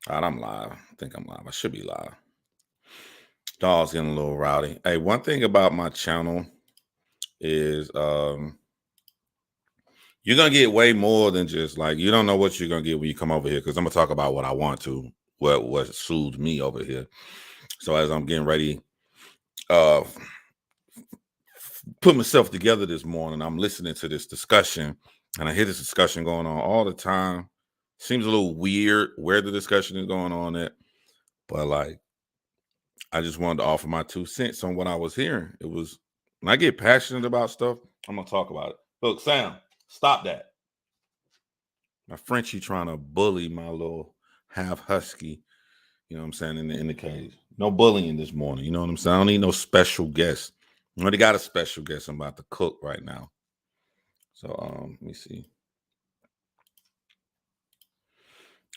All right, I'm live. I think I'm live. I should be live. Dog's getting a little rowdy. Hey, one thing about my channel is you're gonna get way more than just like you don't know what you're gonna get when you come over here because I'm gonna talk about what I want to, what soothes me over here. So as I'm getting ready, uh put myself together this morning, I'm listening to this discussion, and I hear this discussion going on all the time. Seems a little weird where the discussion is going on at, but like I just wanted to offer my 2 cents on what I was hearing. It was when I get passionate about stuff, I'm gonna talk about it. Look, Sam, stop that. My Frenchie trying to bully my little half husky, you know what I'm saying, in the cage. No bullying this morning, you know what I'm saying? I don't need no special guest. I already got a special guest I'm about to cook right now. So let me see.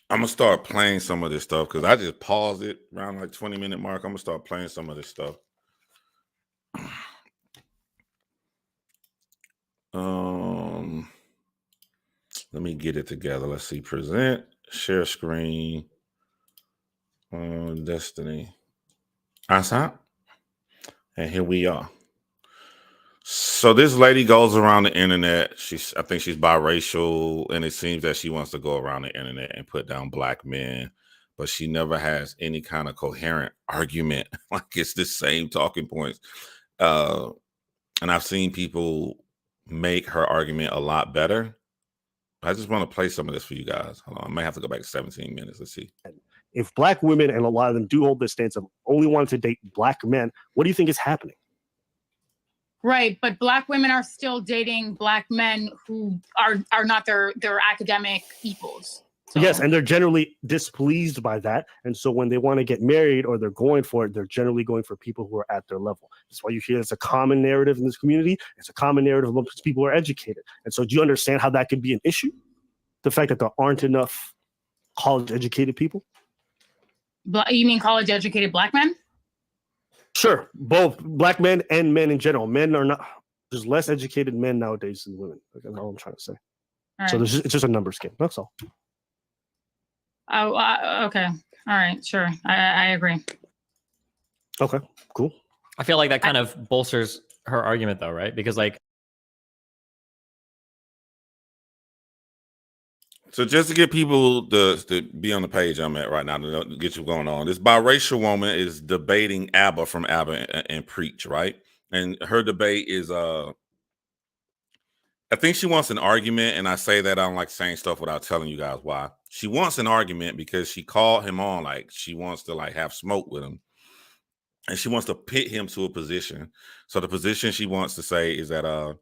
I'm gonna start playing some of this stuff because I just paused it around like 20-minute mark. I'm gonna start playing some of this stuff. Let me get it together. Let's see. Present, share screen, Destiny. And here we are. So this lady goes around the internet. I think she's biracial, and it seems that she wants to go around the internet and put down black men, but she never has any kind of coherent argument. Like it's the same talking points. And I've seen people make her argument a lot better. I just want to play some of this for you guys. Hold on, I might have to go back to 17 minutes. Let's see. If black women, and a lot of them do hold this stance of only wanting to date black men, what do you think is happening? Right, but black women are still dating black men who are not their academic equals. So. Yes, and they're generally displeased by that. And so when they want to get married or they're going for it, they're generally going for people who are at their level. That's why you hear it's a common narrative in this community. It's a common narrative amongst people who are educated. And so do you understand how that could be an issue? The fact that there aren't enough college-educated people? You mean college-educated black men? Sure, both black men and men in general. Men are not, there's less educated men nowadays than women. That's all I'm trying to say. Right. So it's just a numbers game. That's all. Oh, okay. All right, sure. I agree. Okay, cool. I feel like that kind of bolsters her argument though, right? Because like, so just to get people to be on the page I'm at right now, to get you going on, this biracial woman is debating ABBA from ABBA and Preach, right? And her debate is, I think she wants an argument, and I say that I don't like saying stuff without telling you guys why. She wants an argument because she called him on, like she wants to like have smoke with him. And she wants to pit him to a position. So the position she wants to say is that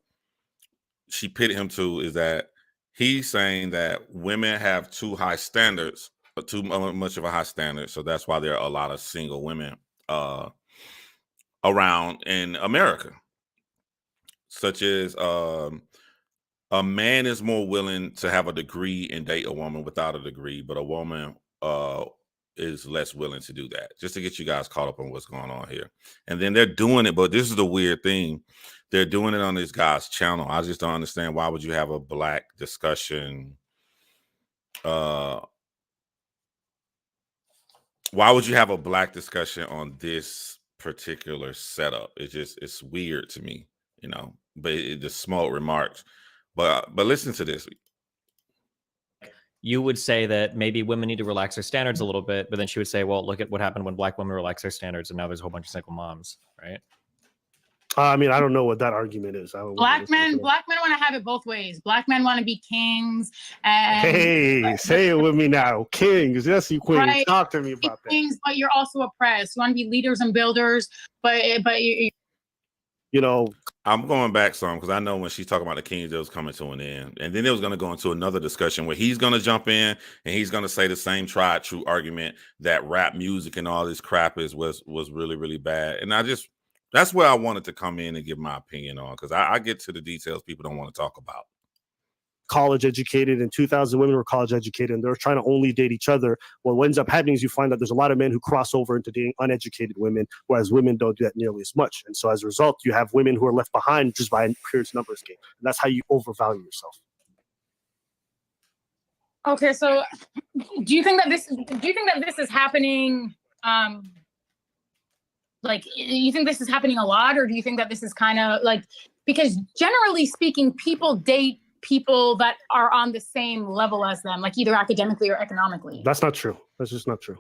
she pitted him to is that he's saying that women have too high standards, too much of a high standard. So that's why there are a lot of single women around in America. Such as a man is more willing to have a degree and date a woman without a degree, but a woman is less willing to do that. Just to get you guys caught up on what's going on here. And then they're doing it, but this is the weird thing. They're doing it on this guy's channel. I just don't understand, why would you have a black discussion? Why would you have a black discussion on this particular setup? It's weird to me, you know, but it just small remarks. But listen to this. You would say that maybe women need to relax their standards a little bit, but then she would say, well, look at what happened when black women relaxed their standards, and now there's a whole bunch of single moms, right? I mean, I don't know what that argument is. Black men want to have it both ways. Black men want to be kings. And hey, say it with me now. Kings. Yes, you queen. Right. Talk to me about that. Kings, but you're also oppressed. You want to be leaders and builders, but you know, I'm going back some because I know when she's talking about the Kings, it was coming to an end. And then it was going to go into another discussion where he's going to jump in and he's going to say the same tried true argument that rap music and all this crap was really, really bad. And that's where I wanted to come in and give my opinion on, because I get to the details people don't want to talk about. College educated, and 2,000 women were college educated, and they're trying to only date each other. Well, what ends up happening is you find that there's a lot of men who cross over into dating uneducated women, whereas women don't do that nearly as much. And so as a result, you have women who are left behind just by a pure numbers game. And that's how you overvalue yourself. Okay, so do you think that this is happening? Like, you think this is happening a lot, or do you think that this is kind of like, because generally speaking, people date people that are on the same level as them, like either academically or economically? That's not true. That's just not true.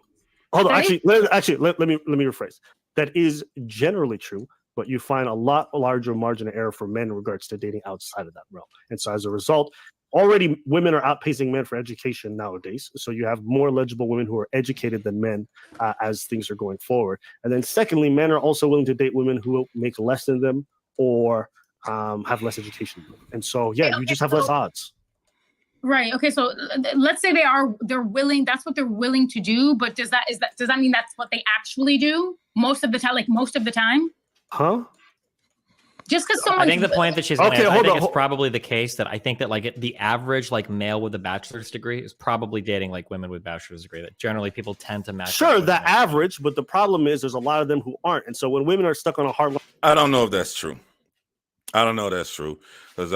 Hold on. Right? Let me rephrase. That is generally true, but you find a lot larger margin of error for men in regards to dating outside of that realm. And so as a result, already women are outpacing men for education nowadays. So you have more eligible women who are educated than men as things are going forward. And then secondly, men are also willing to date women who make less than them or have less education. And so, yeah, you just have less odds. Right. Okay. So let's say they're willing. That's what they're willing to do. But does that mean that's what they actually do most of the time? Like most of the time? Huh? Just because someone. I think the point that she's making, Okay, I hold think on. it's probably the case that I think that like the average like male with a bachelor's degree is probably dating like women with bachelor's degree. That generally people tend to match. Sure, up with the them. average, but the problem is there's a lot of them who aren't. And so when women are stuck on a hard I don't know if that's true. I don't know if that's true because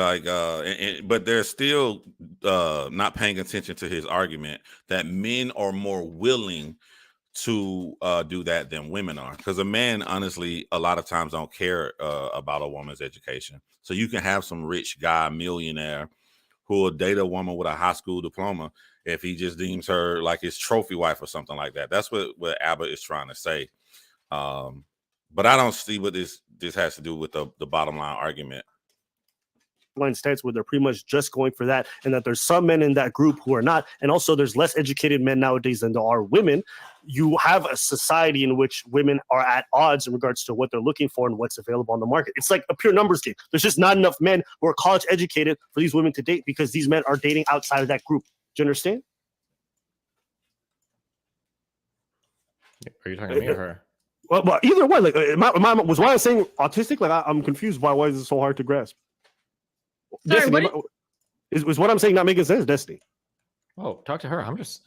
but they're still not paying attention to his argument that men are more willing to do that than women are, because a man honestly a lot of times don't care about a woman's education. So you can have some rich guy millionaire who will date a woman with a high school diploma if he just deems her like his trophy wife or something like that. That's what Abba is trying to say. But I don't see what this has to do with the bottom line argument. line stats where they're pretty much just going for that, and that there's some men in that group who are not. And also there's less educated men nowadays than there are women. You have a society in which women are at odds in regards to what they're looking for and what's available on the market. It's like a pure numbers game. There's just not enough men who are college educated for these women to date because these men are dating outside of that group. Do you understand? Are you talking to me or her? Well, either way, like, was why I'm saying autistic? Like, I'm confused. Why is it so hard to grasp? Sorry, Destiny, is what I'm saying not making sense, Destiny? Oh, talk to her. I'm just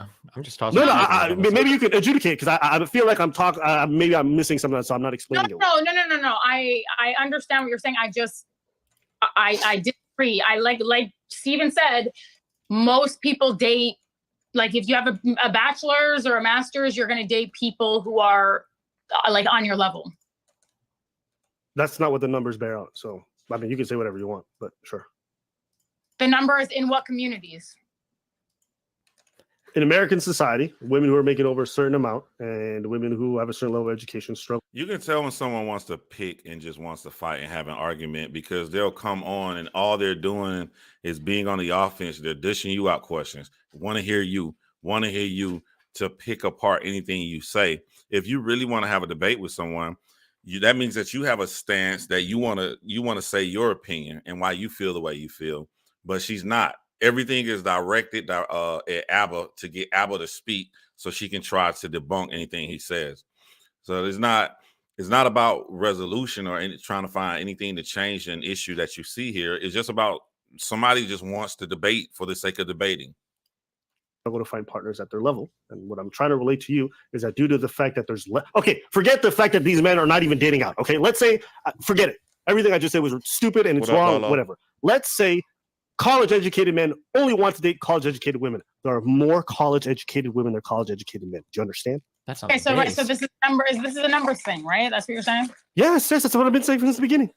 tossing. No, maybe you could adjudicate because I feel like I'm talking. Maybe I'm missing something, so I'm not explaining it. No. I understand what you're saying. I disagree. I like Steven said, most people date. Like if you have a bachelor's or a master's, you're going to date people who are like on your level. That's not what the numbers bear out. So, I mean, you can say whatever you want, but sure. The numbers in what communities? In American society, women who are making over a certain amount and women who have a certain level of education struggle. You can tell when someone wants to pick and just wants to fight and have an argument because they'll come on and all they're doing is being on the offense. They're dishing you out questions. Want to hear you to pick apart anything you say. If you really want to have a debate with someone, that means that you have a stance that you want to say your opinion and why you feel the way you feel. But she's not. Everything is directed at Abba to get Abba to speak so she can try to debunk anything he says. So it's not about resolution or trying to find anything to change an issue that you see here. It's just about somebody just wants to debate for the sake of debating. Struggle to find partners at their level. And what I'm trying to relate to you is that due to the fact that there's forget the fact that these men are not even dating out. Okay, let's say forget it. Everything I just said was stupid and it's wrong. Whatever. Let's say college-educated men only want to date college-educated women. There are more college-educated women than college-educated men. Do you understand? That's okay. So right. So this is a numbers thing, right? That's what you're saying. Yes, that's what I've been saying since the beginning.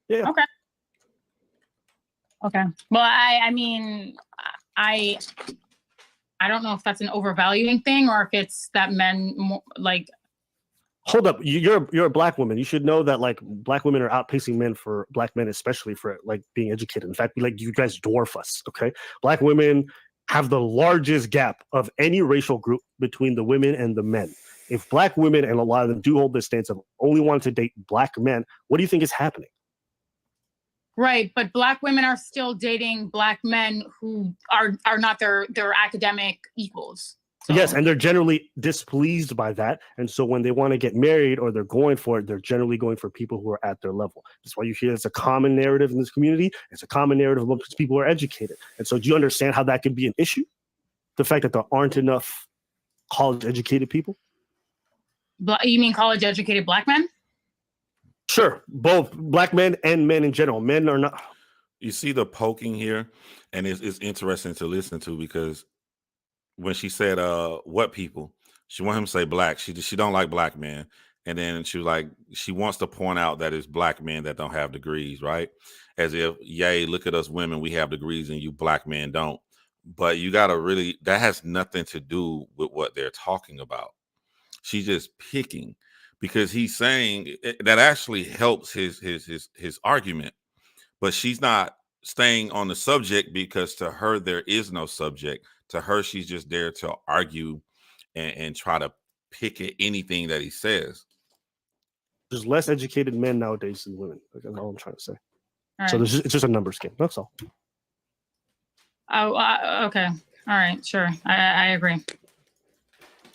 Yeah. Okay. Well, I mean, I don't know if that's an overvaluing thing or if it's that men like. Hold up, you're a black woman. You should know that like black women are outpacing men for black men, especially for like being educated. In fact, like you guys dwarf us. Okay, black women have the largest gap of any racial group between the women and the men. If black women, and a lot of them do hold this stance of only wanting to date black men, what do you think is happening? Right, but black women are still dating black men who are not their academic equals. So. Yes, and they're generally displeased by that. And so when they want to get married or they're going for it, they're generally going for people who are at their level. That's why you hear it's a common narrative in this community. It's a common narrative amongst people who are educated. And so do you understand how that could be an issue? The fact that there aren't enough college-educated people? You mean college-educated black men? Sure, both black men and men in general. Men are not. You see the poking here, and it's interesting to listen to because when she said, what people? She want him to say black. She don't like black men. And then she was like, she wants to point out that it's black men that don't have degrees, right? As if, yay, look at us women, we have degrees and you black men don't. But you got to really, that has nothing to do with what they're talking about. She's just picking because he's saying that actually helps his argument. But she's not staying on the subject because to her, there is no subject. To her, she's just there to argue and try to pick at anything that he says. There's less educated men nowadays than women. That's all I'm trying to say. All So right. it's just a numbers game. That's all. Oh, okay. All right. Sure. I agree.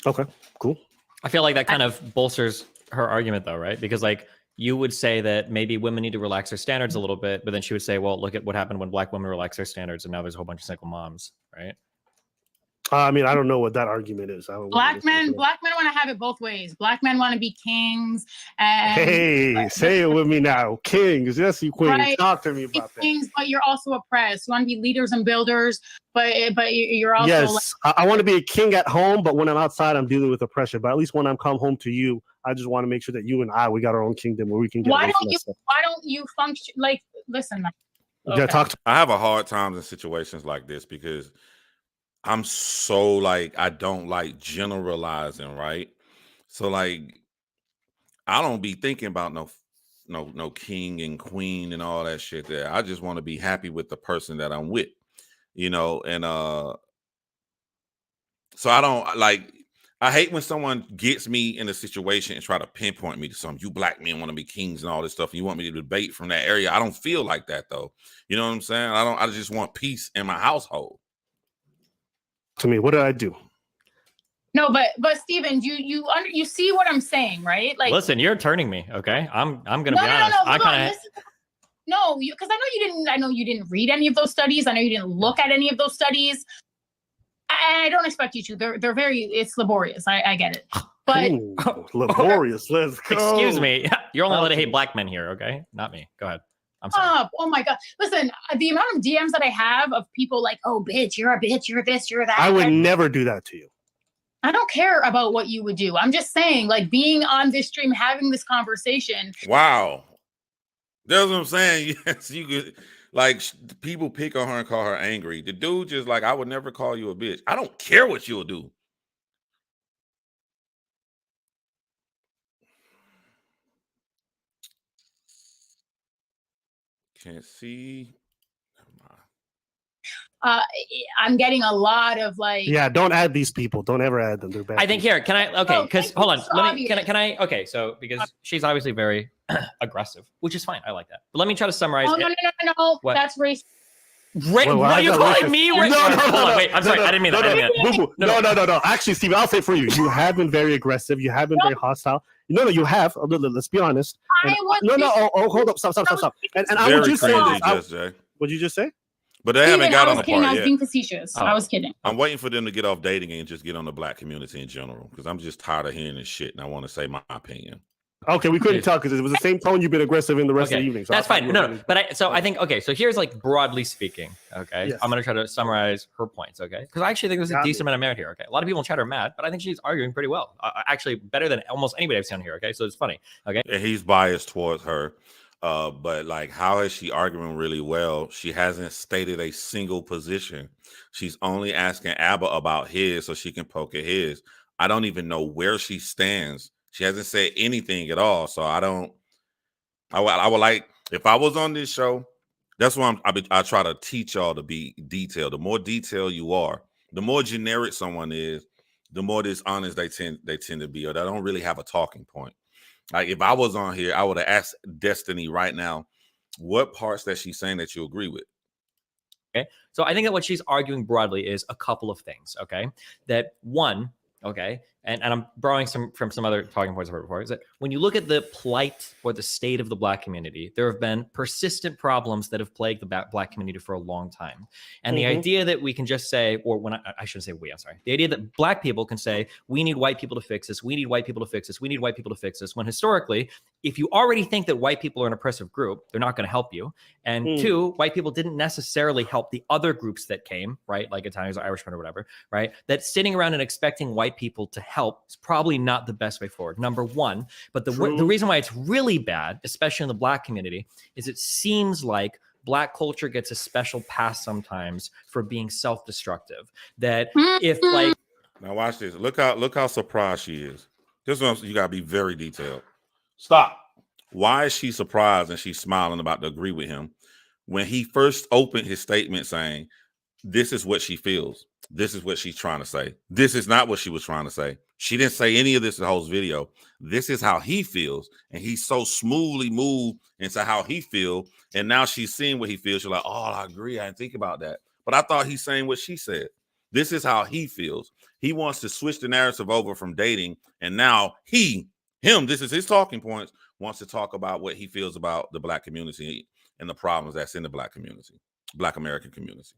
Okay, cool. I feel like that kind of bolsters her argument, though, right? Because like you would say that maybe women need to relax their standards a little bit, but then she would say, well, look at what happened when black women relaxed their standards, and now there's a whole bunch of single moms, right? I mean, I don't know what that argument is. I don't Black men want to have it both ways. Black men want to be kings, and Hey, say it with me now. Kings, yes, you queen. Right. Talk to me about that. kings, but you're also oppressed. You want to be leaders and builders, but you're also Yes, I want to be a king at home, but when I'm outside, I'm dealing with oppression. But at least when I'm come home to you, I just want to make sure that you and we got our own kingdom where we can get Why away from don't that you? stuff. Why don't you function like? Listen. Yeah, talk to I have a hard time in situations like this because I'm so like I don't like generalizing, right? So like I don't be thinking about no king and queen and all that shit there. I just want to be happy with the person that I'm with, and so I don't like I hate when someone gets me in a situation and try to pinpoint me to something. You black men want to be kings and all this stuff, and you want me to debate from that area. I don't feel like that though. You know what I'm saying? I just want peace in my household. me. What did I do? No, but Steven, you see what I'm saying, right? Like, Listen, you're turning me, okay? I'm gonna no, be no, honest. no, I hold on, kind of listen. No, because I know you didn't read any of those studies. I know you didn't look at any of those studies. I don't expect you to. They're very. It's laborious. I get it. But Ooh, laborious. Let's go. excuse me. You're only allowed to hate black men here, okay? Not me. Go ahead. I'm sorry. oh my god! Listen, the amount of DMs that I have of people like, "Oh, bitch, you're a bitch, you're this, you're that." I would never do that to you. I don't care about what you would do. I'm just saying, like, being on this stream, having this conversation. Wow. That's what I'm saying. Yes, you could like people pick on her and call her angry. The dude just like, I would never call you a bitch. I don't care what you'll do. Can't see. Never mind. I'm getting a lot of like. Yeah, don't add these people. Don't ever add them. They're bad. I think people. here, can I? Okay, No, because thank hold you, on. it's Let me. obvious. Can I? Okay, so because she's obviously very aggressive, which is fine. I like that. But let me try to summarize. Oh no! What? That's racist. Well, what I are you got calling racist. me? No, Racist? no, no, Hold on, no, wait. I'm sorry. I didn't mean that. I didn't mean that. No. Actually, Steve, I'll say it for you. You have been very aggressive. You have been very hostile. No, you have. Let's be honest. And, hold up. Stop. And I would Very just say cringy, this. Just Jay. What'd you just say? But they haven't got I on was the kidding. I part was yet. being facetious. Oh. I was kidding. I'm waiting for them to get off dating and just get on the black community in general because I'm just tired of hearing this shit and I want to say my opinion. Okay, we couldn't tell because it was the same tone you've been aggressive in the rest of Okay, the evening. So that's I thought fine. you were No, really- but I think okay. So here's like broadly speaking. Okay, Yes. I'm gonna try to summarize her points. Okay, because I actually think there's a Got decent me. amount of merit here. Okay, a lot of people in chat are mad, but I think she's arguing pretty well. Actually, better than almost anybody I've seen on here. Okay, so it's funny. Okay, And he's biased towards her. But like, how is she arguing really well? She hasn't stated a single position. She's only asking Abba about his so she can poke at his. I don't even know where she stands. She hasn't said anything at all. So I would like, if I was on this show, that's why I try to teach y'all to be detailed. The more detailed you are, the more generic someone is, the more dishonest they tend to be, or they don't really have a talking point. Like if I was on here, I would have asked Destiny right now, what parts that she's saying that you agree with? so I think that what she's arguing broadly is a couple of things. Okay, that one. Okay, and I'm borrowing from some other talking points I've heard before, is that when you look at the plight or the state of the Black community, there have been persistent problems that have plagued the Black community for a long time. And the idea that we can just say, or when I shouldn't say we, I'm sorry, the idea that Black people can say, we need white people to fix this, we need white people to fix this, we need white people to fix this, when historically, if you already think that white people are an oppressive group, they're not going to help you. And two, white people didn't necessarily help the other groups that came, right? Like Italians or Irishmen or whatever, right? That sitting around and expecting white people to help is probably not the best way forward, number one. But the reason why it's really bad, especially in the Black community, is it seems like Black culture gets a special pass sometimes for being self-destructive. That if like, now watch this. Look how surprised she is. This one you gotta be very detailed. Stop. Why is she surprised and she's smiling about to agree with him when he first opened his statement saying, this is what she feels. This is what she's trying to say. This is not what she was trying to say. She didn't say any of this in the whole video. This is how he feels. And he's so smoothly moved into how he feels. And now she's seeing what he feels. She's like, oh, I agree. I didn't think about that. But I thought he's saying what she said. This is how he feels. He wants to switch the narrative over from dating. And now this is his talking points, wants to talk about what he feels about the Black community and the problems that's in the Black community, Black American community.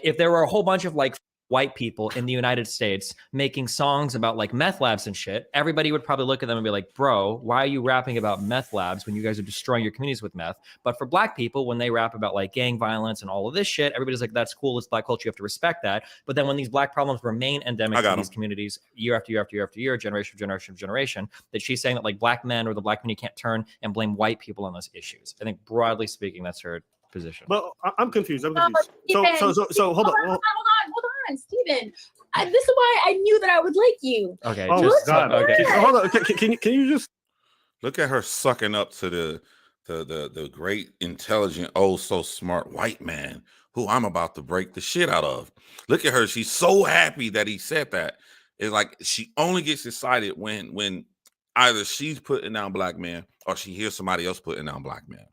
If there were a whole bunch of like white people in the United States making songs about like meth labs and shit, everybody would probably look at them and be like, bro, why are you rapping about meth labs when you guys are destroying your communities with meth? But for Black people, when they rap about like gang violence and all of this shit, everybody's like, that's cool. It's Black culture. You have to respect that. But then when these Black problems remain endemic in these communities year after year after year after year, generation after generation after generation, that she's saying that like Black men or the Black community can't turn and blame white people on those issues. I think broadly speaking, that's her position. But I'm confused. So hold on, Steven. This is why I knew that I would like you. Okay. Okay. Hold on. Can you just look at her sucking up to the great, intelligent, oh so smart white man who I'm about to break the shit out of. Look at her. She's so happy that he said that. It's like she only gets excited when either she's putting down Black men or she hears somebody else putting down Black men.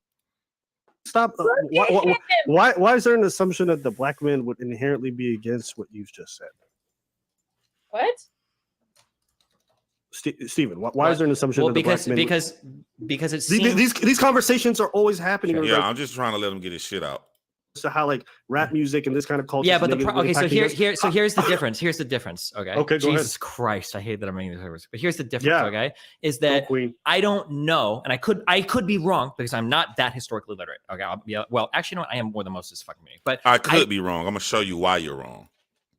Stop. Why is there an assumption that the Black men would inherently be against what you've just said? What? Stephen, why is there an assumption that the Black men because it seems these conversations are always happening? Yeah, I'm just trying to let him get his shit out. So how like rap music and this kind of culture? Yeah, but here's the difference. Here's the difference. Okay. Okay. Go Jesus ahead. Christ, I hate that I'm making this words. But here's the difference. Yeah. Okay, is that Queen. I don't know, and I could be wrong because I'm not that historically literate. Okay. Well, actually, no, I am more than most of this fucking meeting. But I could be wrong. I'm gonna show you why you're wrong.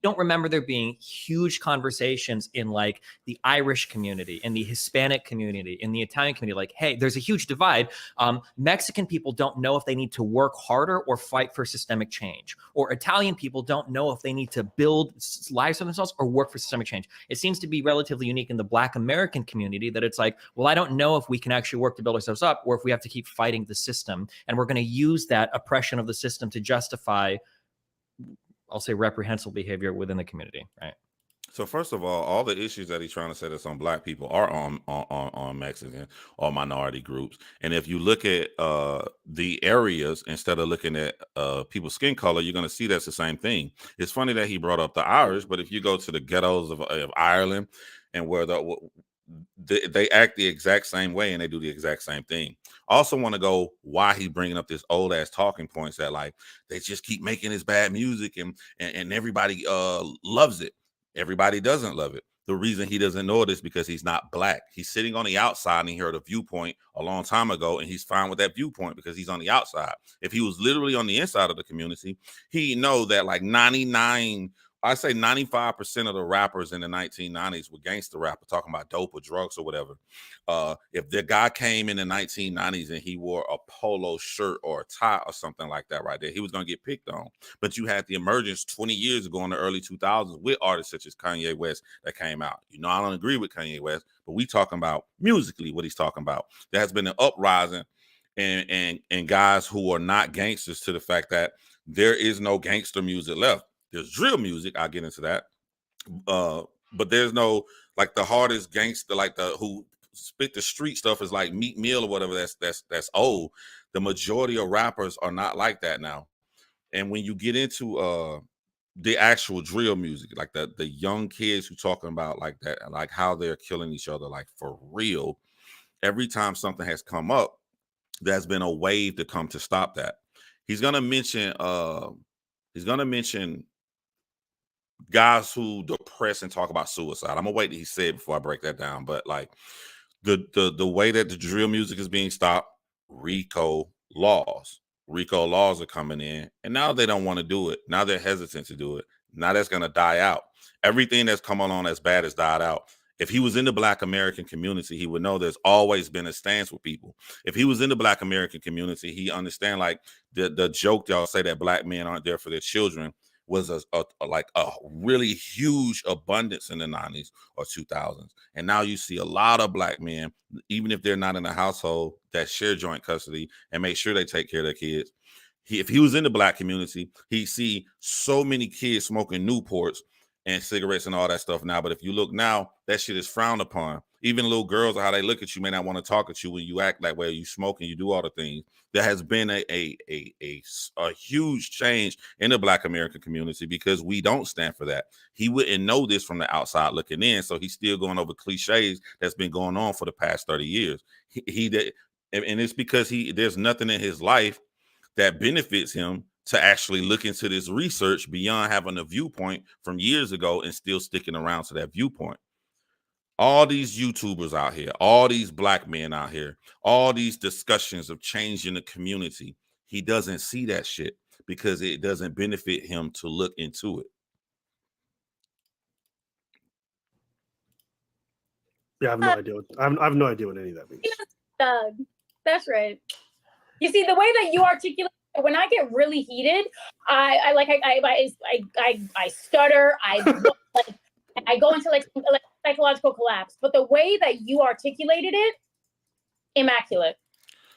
Don't remember there being huge conversations in like the Irish community, in the Hispanic community, in the Italian community. Like, hey, there's a huge divide. Mexican people don't know if they need to work harder or fight for systemic change. Or Italian people don't know if they need to build lives for themselves or work for systemic change. It seems to be relatively unique in the Black American community that it's like, well, I don't know if we can actually work to build ourselves up or if we have to keep fighting the system. And we're going to use that oppression of the system to justify, I'll say, reprehensible behavior within the community, right? So first of all the issues that he's trying to say that's on Black people are on Mexican or minority groups. And if you look at the areas instead of looking at people's skin color, you're going to see that's the same thing. It's funny that he brought up the Irish, but if you go to the ghettos of Ireland and where they act the exact same way and they do the exact same thing. Also want to go why he bringing up this old ass talking points that like they just keep making this bad music and everybody loves it. Everybody doesn't love it. The reason he doesn't know it is because he's not Black. He's sitting on the outside and he heard a viewpoint a long time ago and he's fine with that viewpoint because he's on the outside. If he was literally on the inside of the community, he'd know that like 95% of the rappers in the 1990s were gangster rappers talking about dope or drugs or whatever. If the guy came in the 1990s and he wore a polo shirt or a tie or something like that right there, he was going to get picked on. But you had the emergence 20 years ago in the early 2000s with artists such as Kanye West that came out. You know, I don't agree with Kanye West, but we talking about musically what he's talking about. There has been an uprising and guys who are not gangsters to the fact that there is no gangster music left. There's drill music. I'll get into that. But there's no like the hardest gangster, like the who spit the street stuff is like Meek Mill or whatever. That's old. The majority of rappers are not like that now. And when you get into the actual drill music, like the young kids who talking about like that, like how they're killing each other, like for real. Every time something has come up, there's been a wave to come to stop that. He's gonna mention guys who depress and talk about suicide. I'm gonna wait till he said before I break that down. But like the way that the drill music is being stopped, RICO laws are coming in, and now they don't want to do it. Now they're hesitant to do it. Now that's gonna die out. Everything that's come along as bad has died out. If he was in the Black American community, he would know there's always been a stance with people. If he was in the Black American community, he understand like the joke y'all say that Black men aren't there for their children was a really huge abundance in the 90s or 2000s. And now you see a lot of Black men, even if they're not in a household, that share joint custody and make sure they take care of their kids. If he was in the Black community, he'd see so many kids smoking Newports and cigarettes and all that stuff now. But if you look now, that shit is frowned upon. Even little girls, how they look at you, may not want to talk at you when you act like, well, you smoke and you do all the things. There has been a huge change in the Black American community because we don't stand for that. He wouldn't know this from the outside looking in, so he's still going over cliches that's been going on for the past 30 years. And it's because there's nothing in his life that benefits him to actually look into this research beyond having a viewpoint from years ago and still sticking around to that viewpoint. All these YouTubers out here, all these Black men out here, all these discussions of changing the community, he doesn't see that shit because it doesn't benefit him to look into it. Yeah, I have no idea. I have no idea what any of that means. That's right. You see, the way that you articulate, when I get really heated, I stutter. I go into like psychological collapse. But the way that you articulated it, immaculate.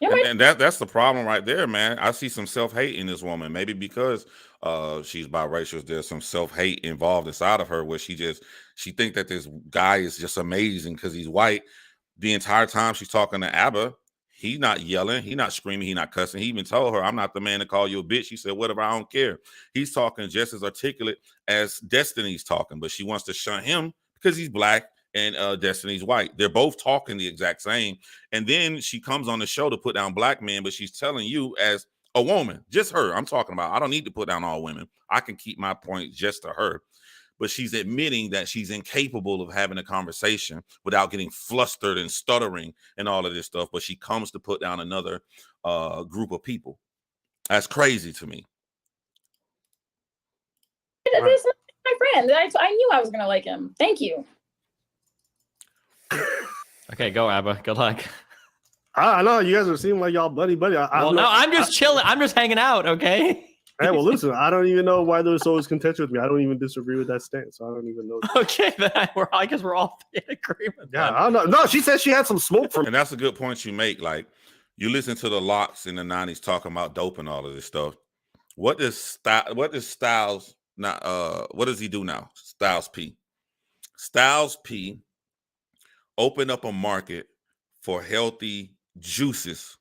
And that's the problem right there, man. I see some self-hate in this woman. Maybe because she's biracial, there's some self-hate involved inside of her where she think that this guy is just amazing because he's white. The entire time she's talking to ABBA, he's not yelling, he's not screaming, he's not cussing. He even told her, I'm not the man to call you a bitch. She said, whatever, I don't care. He's talking just as articulate as Destiny's talking, but she wants to shun him because he's Black and Destiny's white. They're both talking the exact same. And then she comes on the show to put down Black men, but she's telling you as a woman, just her, I'm talking about, I don't need to put down all women. I can keep my point just to her. But she's admitting that she's incapable of having a conversation without getting flustered and stuttering and all of this stuff. But she comes to put down another group of people. That's crazy to me. This is my friend. I knew I was going to like him. Thank you. Okay, go ABBA. Good luck. I know you guys are seeming like y'all buddy. I'm just chilling. I'm just hanging out. Okay. Hey, well, listen, I don't even know why they're so contentious with me. I don't even disagree with that stance. I don't even know. Okay, then I guess we're all in agreement. Yeah, I don't know. No, she said she had some smoke from. And that's a good point you make. Like, you listen to the Locks in the 90s talking about dope and all of this stuff. What does Styles not? What does he do now? Styles P. Styles P. Open up a market for healthy juices,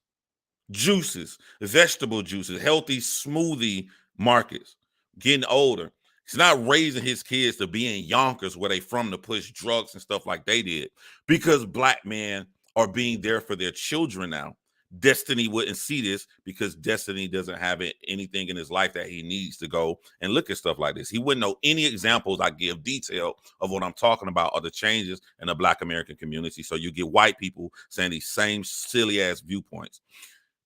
vegetable juices, healthy smoothie markets. Getting older, he's not raising his kids to be in Yonkers where they from to push drugs and stuff like they did, because Black men are being there for their children now. Destiny wouldn't see this because Destiny doesn't have anything in his life that he needs to go and look at stuff like this. He wouldn't know any examples I give detail of what I'm talking about or the changes in the Black American community. So you get white people saying these same silly ass viewpoints.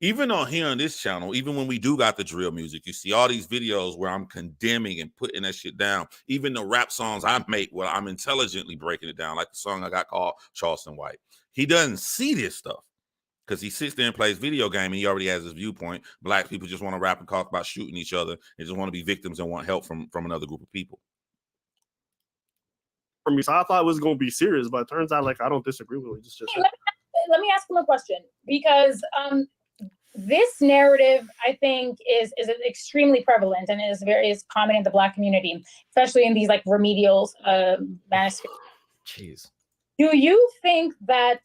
Even on here on this channel, even when we do got the drill music, you see all these videos where I'm condemning and putting that shit down. Even the rap songs I make where I'm intelligently breaking it down, like the song I got called Charleston White. He doesn't see this stuff because he sits there and plays video game and he already has his viewpoint. Black people just want to rap and talk about shooting each other and just want to be victims and want help from another group of people. For me, so I thought it was going to be serious, but it turns out like I don't disagree with it. Just let me ask him a question, because this narrative, I think, is extremely prevalent and is common in the Black community, especially in these like remedials manosphere. Jeez. Do you think that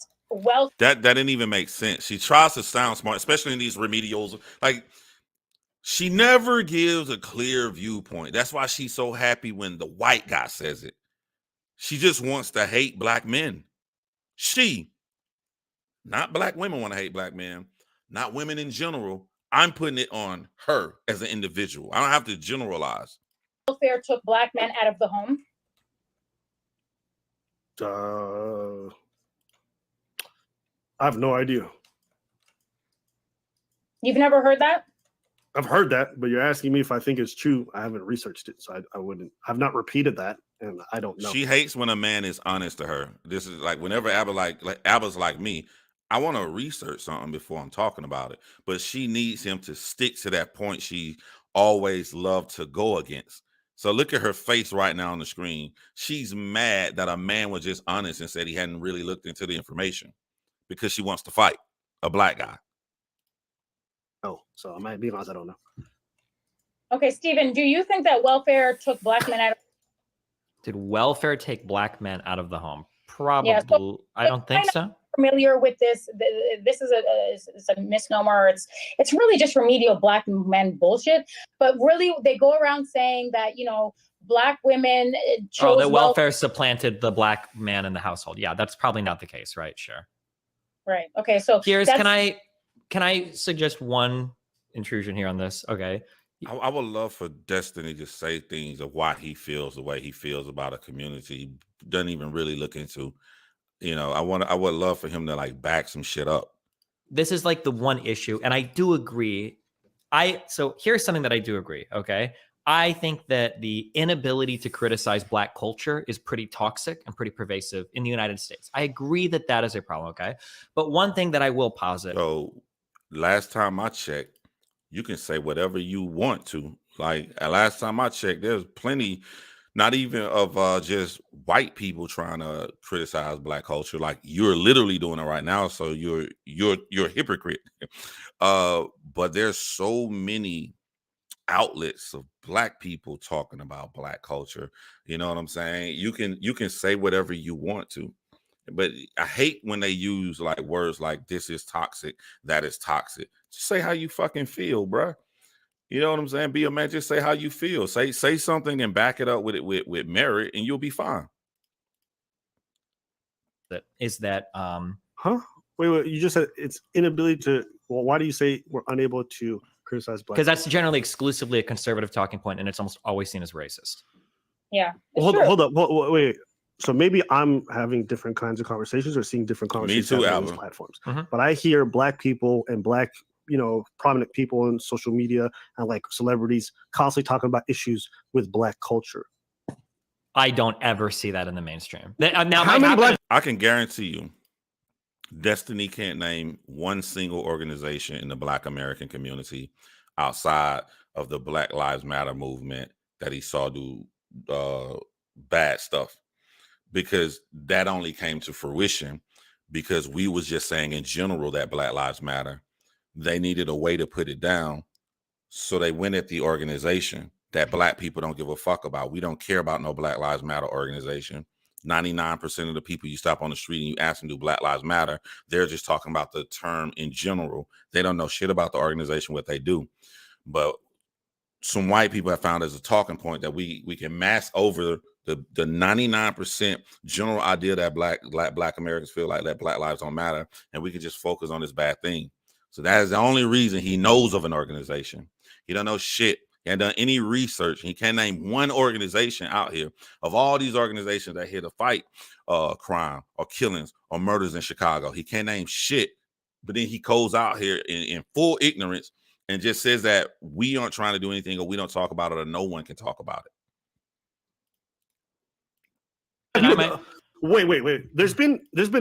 that didn't even make sense? She tries to sound smart, especially in these remedials. Like, She never gives a clear viewpoint. That's why she's so happy when the white guy says it. She just wants to hate black men. She, not black women, want to hate black men, not women in general. I'm putting it on her as an individual. I don't have to generalize. Welfare took black men out of the home. I have no idea. You've never heard that? I've heard that, but you're asking me if I think it's true. I haven't researched it, so I wouldn't. I've not repeated that, and I don't know. She hates when a man is honest to her. This is like whenever Abba's like me, I want to research something before I'm talking about it. But she needs him to stick to that point she always loved to go against. So look at her face right now on the screen. She's mad that a man was just honest and said he hadn't really looked into the information because she wants to fight a black guy. Oh, so I might be honest. I don't know. Okay, Stephen, do you think that welfare took black men out of Did welfare take black men out of the home? Probably. Yeah, so I don't think so. familiar with this? This is a misnomer. It's really just remedial black men bullshit. But really, they go around saying that, you know, black women chose that welfare supplanted the black man in the household. Yeah, that's probably not the case, right? Sure. Right. Okay. So Here's that's- can I suggest one intrusion here on this? Okay. I would love for Destiny to say things of why he feels the way he feels about a community he doesn't even really look into. You know, I would love for him to like back some shit up. This is like the one issue, and I do agree. So here's something that I do agree. Okay. I think that the inability to criticize black culture is pretty toxic and pretty pervasive in the United States. I agree that that is a problem. Okay. But one thing that I will posit. So last time I checked, you can say whatever you want to. Like last time I checked, there's plenty, not even of just white people trying to criticize black culture. Like you're literally doing it right now. So you're a hypocrite. But there's so many outlets of black people talking about black culture. You know what I'm saying? You can say whatever you want to. But I hate when they use like words like this is toxic, that is toxic. Just say how you fucking feel, bruh. You know what I'm saying? Be a man, just say how you feel. Say something and back it up with merit, and you'll be fine. Is that Huh? Wait, you just said it's inability to. Well, why do you say we're unable to criticize black? because that's generally exclusively a conservative talking point, and it's almost always seen as racist. yeah. Well, Sure. hold up. Wait. So maybe I'm having different kinds of conversations or seeing different conversations too, happening on these Alvin. platforms. Mhm. But I hear black people and black, prominent people on social media and like celebrities constantly talking about issues with black culture. I don't ever see that in the mainstream. Now, How many black? I can guarantee you, Destiny can't name one single organization in the Black American community outside of the Black Lives Matter movement that he saw do bad stuff, because that only came to fruition because we was just saying in general that Black Lives Matter. They needed a way to put it down, so they went at the organization that black people don't give a fuck about. We don't care about no Black Lives Matter organization. 99% of the people you stop on the street and you ask them, do Black Lives Matter? They're just talking about the term in general. They don't know shit about the organization, what they do. But some white people have found as a talking point that we can mask over the 99% general idea that black Americans feel like that Black lives don't matter, and we can just focus on this bad thing. So that is the only reason he knows of an organization. He don't know shit. He ain't done any research. He can't name one organization out here of all these organizations that here to fight crime or killings or murders in Chicago. He can't name shit. But then he goes out here in full ignorance and just says that we aren't trying to do anything, or we don't talk about it, or no one can talk about it. Wait. There's been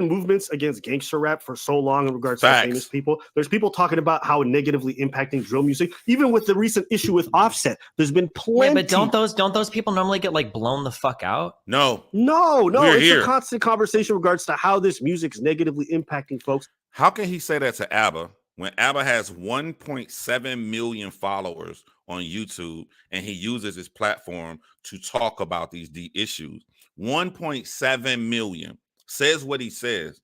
movements against gangster rap for so long in regards Facts. to famous people. There's people talking about how negatively impacting drill music. Even with the recent issue with Offset, there's been plenty. But don't those people normally get like blown the fuck out? No. No, We're it's here. a constant conversation in regards to how this music is negatively impacting folks. How can he say that to ABBA when ABBA has 1.7 million followers on YouTube and he uses his platform to talk about these deep issues? 1.7 million says what he says.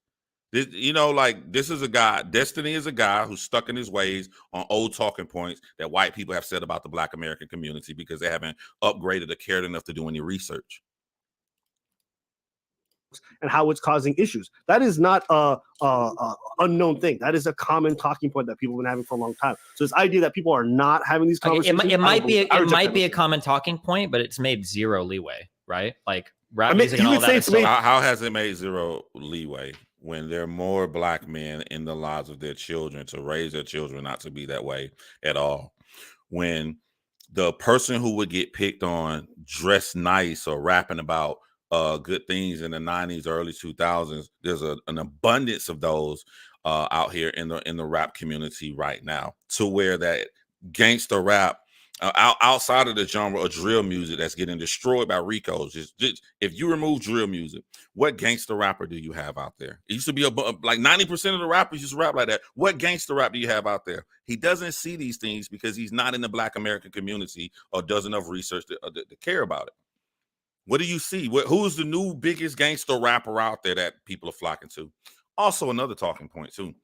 This, like this is a guy. Destiny is a guy who's stuck in his ways on old talking points that white people have said about the Black American community because they haven't upgraded or cared enough to do any research. And how it's causing issues. That is not a unknown thing. That is a common talking point that people have been having for a long time. So this idea that people are not having these conversations, it might be a common talking point, but it's made zero leeway, right? Like rap music and all that. How has it made zero leeway when there are more Black men in the lives of their children to raise their children not to be that way at all? When the person who would get picked on dressed nice or rapping about good things in the 90s, early 2000s, there's an abundance of those out here in the rap community right now, to where that gangster rap outside of the genre of drill music that's getting destroyed by Ricos. Just if you remove drill music, what gangster rapper do you have out there? It used to be like 90% of the rappers just rap like that. What gangster rap do you have out there? He doesn't see these things because he's not in the Black American community or does enough research to care about it. What do you see? Who's the new biggest gangster rapper out there that people are flocking to? Also, another talking point too.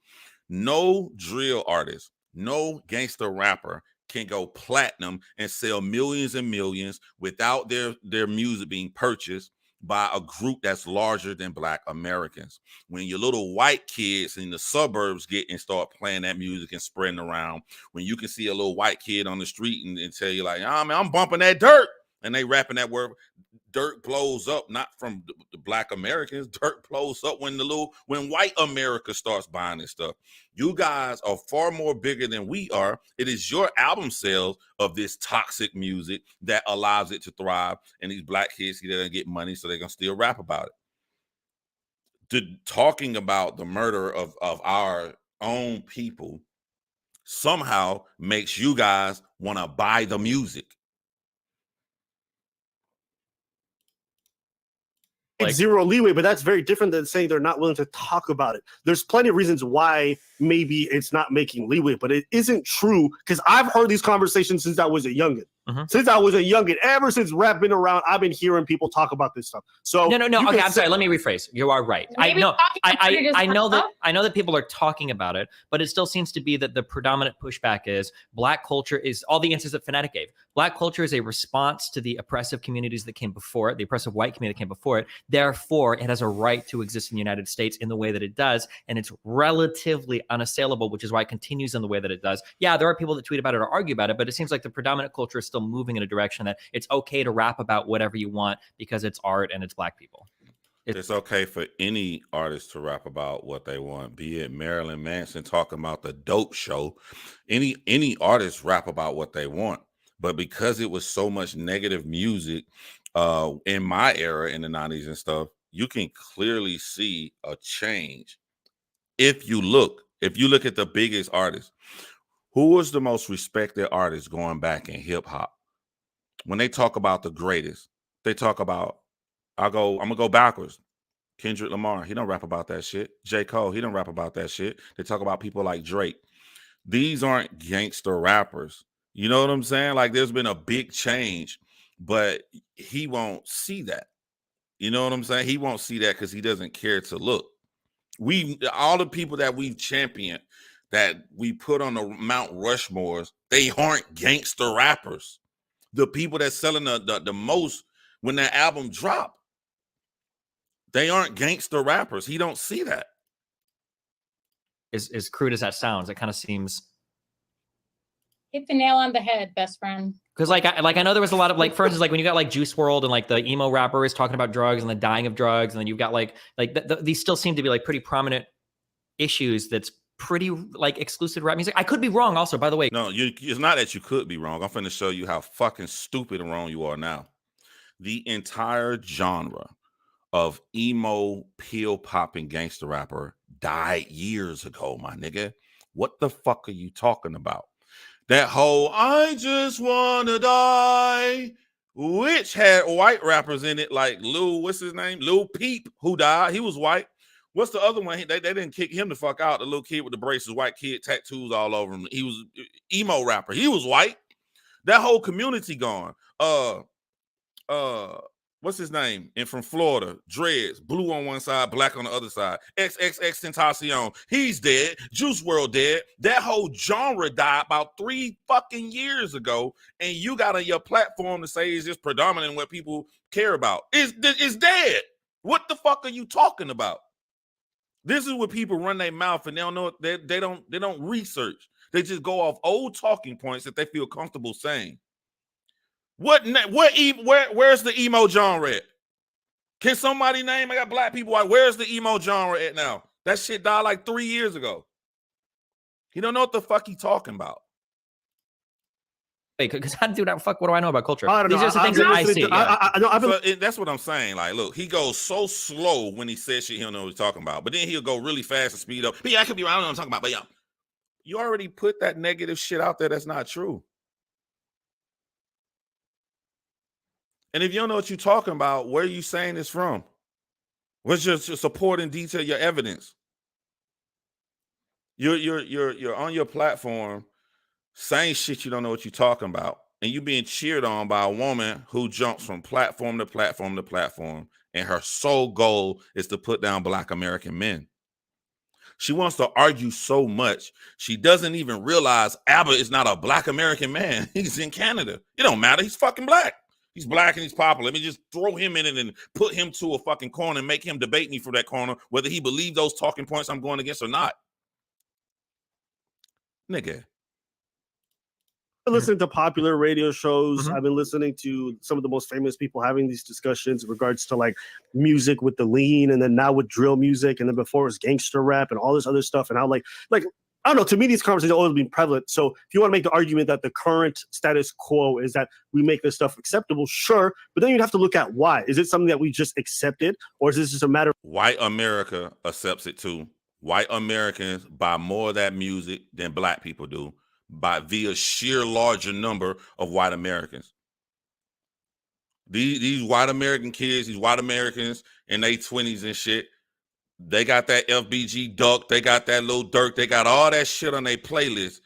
No drill artist, no gangster rapper can go platinum and sell millions and millions without their music being purchased by a group that's larger than Black Americans. When your little white kids in the suburbs get and start playing that music and spreading around, when you can see a little white kid on the street and tell you like, man, I'm bumping that dirt, and they rapping that word, dirt blows up, not from the Black Americans. Dirt blows up when white America starts buying this stuff. You guys are far more bigger than we are. It is your album sales of this toxic music that allows it to thrive, and these Black kids get money, so they're gonna still rap about it. Talking about the murder of our own people somehow makes you guys want to buy the music. Like, zero leeway, but that's very different than saying they're not willing to talk about it. There's plenty of reasons why maybe it's not making leeway, but it isn't true, because I've heard these conversations since I was a youngin. Since I was a youngin, ever since rap been around, I've been hearing people talk about this stuff. So no. Okay, I'm sorry. Let me rephrase. You are right. I know that people are talking about it, but it still seems to be that the predominant pushback is Black culture is all the answers that Fanatic gave. Black culture is a response to the oppressive communities that came before it, the oppressive white community that came before it. Therefore, it has a right to exist in the United States in the way that it does, and it's relatively unassailable, which is why it continues in the way that it does. Yeah, there are people that tweet about it or argue about it, but it seems like the predominant culture is still moving in a direction that it's okay to rap about whatever you want because it's art and it's Black people. It's okay for any artist to rap about what they want, be it Marilyn Manson talking about the dope show. Any artist rap about what they want. But because it was so much negative music in my era in the 90s and stuff, you can clearly see a change. If you look at the biggest artists, who was the most respected artist going back in hip hop? When they talk about the greatest, they talk about, I'm gonna go backwards. Kendrick Lamar, he don't rap about that shit. J. Cole, he don't rap about that shit. They talk about people like Drake. These aren't gangster rappers. You know what I'm saying? Like, there's been a big change, but he won't see that. You know what I'm saying? He won't see that because he doesn't care to look. All the people that we've championed, that we put on the Mount Rushmores, they aren't gangster rappers. The people that's selling the most when that album dropped, they aren't gangster rappers. He don't see that. As crude as that sounds, it kind of seems. Hit the nail on the head, best friend. Because I know there was a lot of, like, for instance, like when you got like Juice WRLD and like the emo rappers talking about drugs and the dying of drugs, and then you've got these still seem to be like pretty prominent issues. That's pretty like exclusive rap music. I could be wrong also, by the way. No, it's not that you could be wrong. I'm finna show you how fucking stupid and wrong you are now. The entire genre of emo pill popping gangster rapper died years ago, my nigga. What the fuck are you talking about? That whole I just wanna die, which had white rappers in it, like what's his name? Lil Peep, who died. He was white. What's the other one? They didn't kick him the fuck out. The little kid with the braces, white kid, tattoos all over him. He was emo rapper. He was white. That whole community gone. What's what's his name? And from Florida, dreads, blue on one side, black on the other side. XXX Tentacion, he's dead. Juice World dead. That whole genre died about 3 fucking years ago, and you got on your platform to say it's just predominant what people care about. It's dead. What the fuck are you talking about? This is where people run their mouth and they don't know. They don't research. They just go off old talking points that they feel comfortable saying. Where's the emo genre at? Can somebody name? I got black people. Where's the emo genre at now? That shit died like 3 years ago. He don't know what the fuck he talking about. Wait, because how do that fuck? What do I know about culture? I don't know. These are the things that I see. So that's what I'm saying. Like, look, he goes so slow when he says shit he don't know what he's talking about, but then he'll go really fast and speed up. But yeah, I could be. I don't know what I'm talking about. But yeah, you already put that negative shit out there. That's not true. And if you don't know what you're talking about, where are you saying this from? What's your support and detail, your evidence? You're on your platform saying shit you don't know what you're talking about, and you being cheered on by a woman who jumps from platform to platform to platform, and her sole goal is to put down Black American men. She wants to argue so much, she doesn't even realize ABBA is not a Black American man. He's in Canada. It don't matter. He's fucking black. He's black and he's popular. Let me just throw him in it and put him to a fucking corner and make him debate me for that corner, whether he believes those talking points I'm going against or not. Nigga. I've been listening to popular radio shows. Mhm. I've been listening to some of the most famous people having these discussions in regards to like music with the lean, and then now with drill music, and then before it was gangster rap and all this other stuff. And how like I don't know, to me, these conversations have always been prevalent. So if you want to make the argument that the current status quo is that we make this stuff acceptable, sure. But then you'd have to look at why. Is it something that we just accepted? Or is this just a matter of White America accepts it too. White Americans buy more of that music than black people do, by via sheer larger number of white Americans. These white American kids, these white Americans in their 20s and shit, they got that FBG Duck, they got that Lil Durk, they got all that shit on their playlist,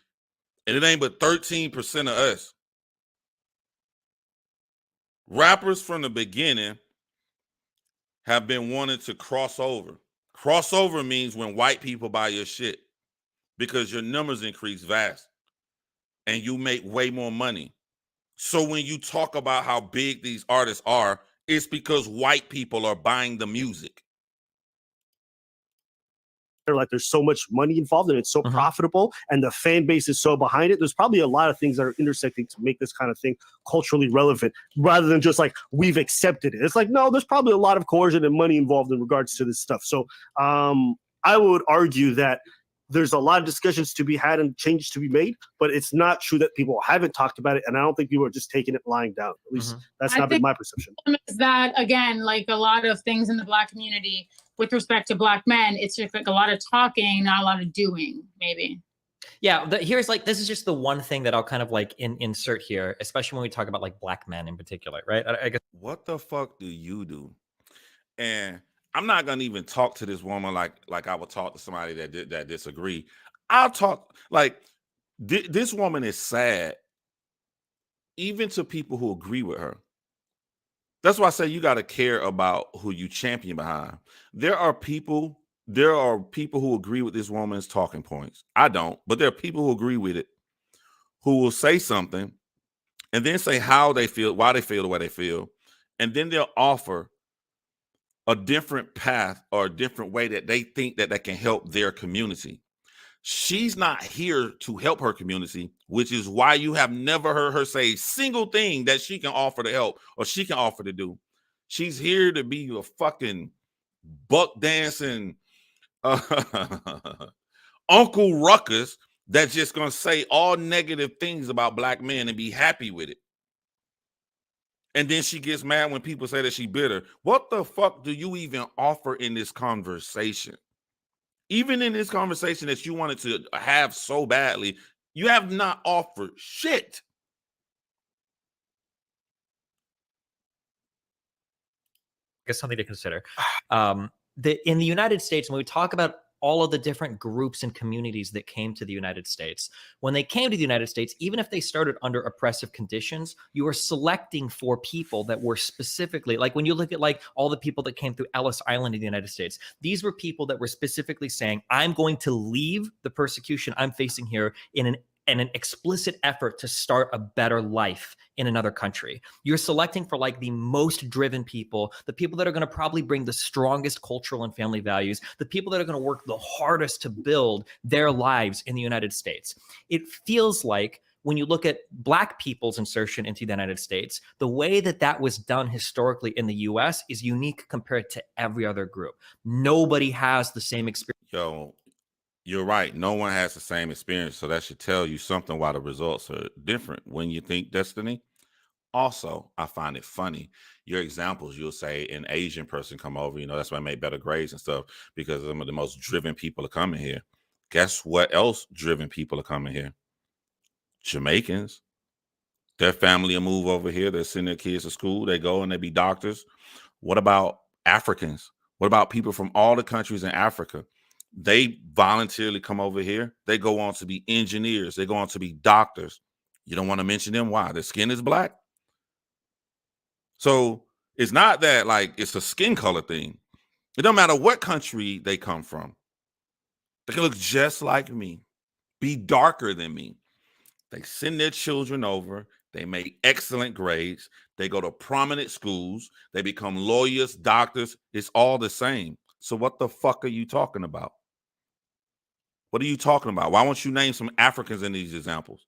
and it ain't but 13% of us. Rappers from the beginning have been wanting to cross over. Crossover means when white people buy your shit, because your numbers increase vast and you make way more money. So when you talk about how big these artists are, it's because white people are buying the music. like there's so much money involved and it's so profitable and the fan base is so behind it? There's probably a lot of things that are intersecting to make this kind of thing culturally relevant, rather than just like we've accepted it. It's like, no, there's probably a lot of coercion and money involved in regards to this stuff. So I would argue that there's a lot of discussions to be had and changes to be made, but it's not true that people haven't talked about it. And I don't think people are just taking it lying down. At least that's not been my perception. Is that, again, like a lot of things in the Black community with respect to Black men, it's just like a lot of talking, not a lot of doing, maybe. Yeah, here's like, this is just the one thing that I'll kind of like insert here, especially when we talk about like Black men in particular, right? I guess. What the fuck do you do? And I'm not gonna even talk to this woman like I would talk to somebody that disagree. I'll talk like this woman is sad, even to people who agree with her. That's why I say you got to care about who you champion behind. There are people who agree with this woman's talking points. I don't, but there are people who agree with it, who will say something and then say how they feel, why they feel the way they feel, and then they'll offer a different path or a different way that they think that can help their community. She's not here to help her community, which is why you have never heard her say a single thing that she can offer to help or she can offer to do. She's here to be a fucking buck dancing Uncle Ruckus that's just going to say all negative things about Black men and be happy with it. And then she gets mad when people say that she's bitter. What the fuck do you even offer in this conversation? Even in this conversation that you wanted to have so badly, you have not offered shit. I guess something to consider. In the United States, when we talk about all of the different groups and communities that came to the United States. When they came to the United States, even if they started under oppressive conditions, you were selecting for people that were specifically, like when you look at like all the people that came through Ellis Island in the United States, these were people that were specifically saying, I'm going to leave the persecution I'm facing here in an explicit effort to start a better life in another country. You're selecting for like the most driven people, the people that are going to probably bring the strongest cultural and family values, the people that are going to work the hardest to build their lives in the United States. It feels like when you look at Black people's insertion into the United States, the way that that was done historically in the US is unique compared to every other group. Nobody has the same experience. Yo, you're right. No one has the same experience. So that should tell you something why the results are different when you think Destiny. Also, I find it funny. Your examples, you'll say an Asian person come over, you know, that's why I made better grades and stuff, because some of the most driven people are coming here. Guess what else driven people are coming here? Jamaicans. Their family will move over here. They send their kids to school. They go and they be doctors. What about Africans? What about people from all the countries in Africa? They voluntarily come over here. They go on to be engineers. They go on to be doctors. You don't want to mention them. Why? Their skin is black. So it's not that like it's a skin color thing. It don't matter what country they come from. They can look just like me, be darker than me. They send their children over. They make excellent grades. They go to prominent schools. They become lawyers, doctors. It's all the same. So what the fuck are you talking about? What are you talking about? Why won't you name some Africans in these examples?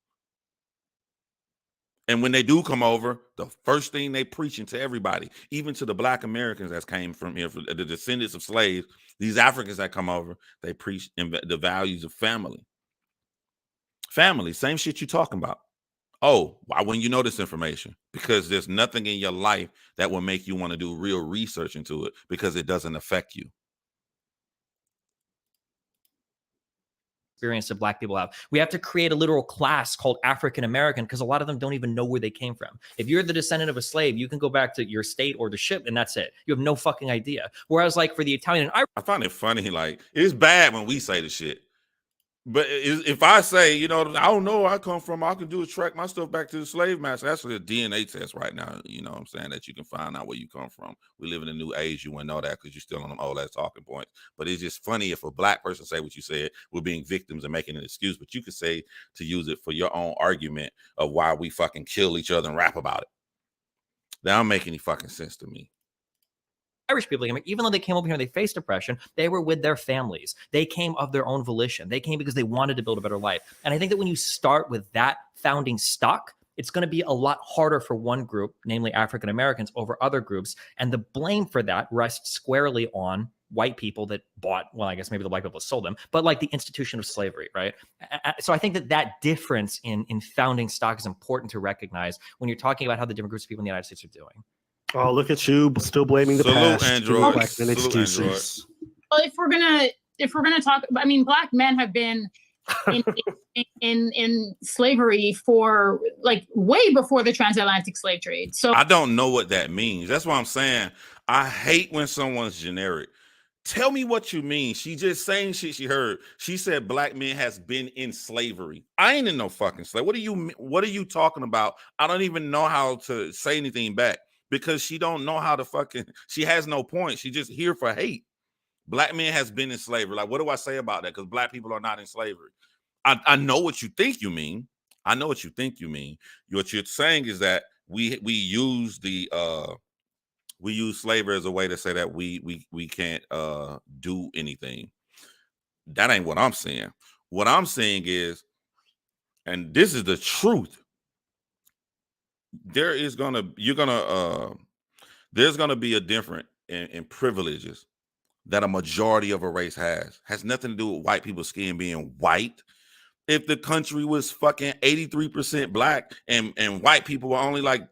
And when they do come over, the first thing they preaching to everybody, even to the Black Americans that came from here, the descendants of slaves, these Africans that come over, they preach the values of family. Family, same shit you talking about. Oh, why wouldn't you know this information? Because there's nothing in your life that will make you want to do real research into it because it doesn't affect you. Experience that Black people have. We have to create a literal class called African American because a lot of them don't even know where they came from. If you're the descendant of a slave, you can go back to your state or the ship and that's it. You have no fucking idea. Whereas like for the Italian and Irish, I find it funny, like it's bad when we say the shit. But if I say, you know, I don't know where I come from, I can do is track my stuff back to the slave master. That's a DNA test right now. You know what I'm saying? That you can find out where you come from. We live in a new age. You wouldn't know that because you're still on them old ass talking points. But it's just funny if a Black person say what you said, we're being victims and making an excuse. But you could say to use it for your own argument of why we fucking kill each other and rap about it. That don't make any fucking sense to me. Irish people, even though they came over here and they faced oppression, they were with their families. They came of their own volition. They came because they wanted to build a better life. And I think that when you start with that founding stock, it's going to be a lot harder for one group, namely African Americans, over other groups. And the blame for that rests squarely on white people that bought, well, I guess maybe the white people sold them, but like the institution of slavery, right? So I think that that difference in founding stock is important to recognize when you're talking about how the different groups of people in the United States are doing. Oh, look at you, still blaming the Salute, past. Android. Black men Salute, excuses. Well, if we're gonna talk, I mean, Black men have been in slavery for like way before the transatlantic slave trade. So I don't know what that means. That's what I'm saying. I hate when someone's generic. Tell me what you mean. She just saying shit she heard. She said Black men has been in slavery. I ain't in no fucking slave. What are you talking about? I don't even know how to say anything back because she don't know how to fucking, she has no point. She just here for hate. Black men has been in slavery. Like, what do I say about that? Because Black people are not in slavery. I know what you think you mean. I know what you think you mean. What you're saying is that we use we use slavery as a way to say that we can't do anything. That ain't what I'm saying. What I'm saying is, and this is the truth, there's gonna be a difference in privileges that a majority of a race has nothing to do with white people's skin being white. If the country was fucking 83% Black and white people were only like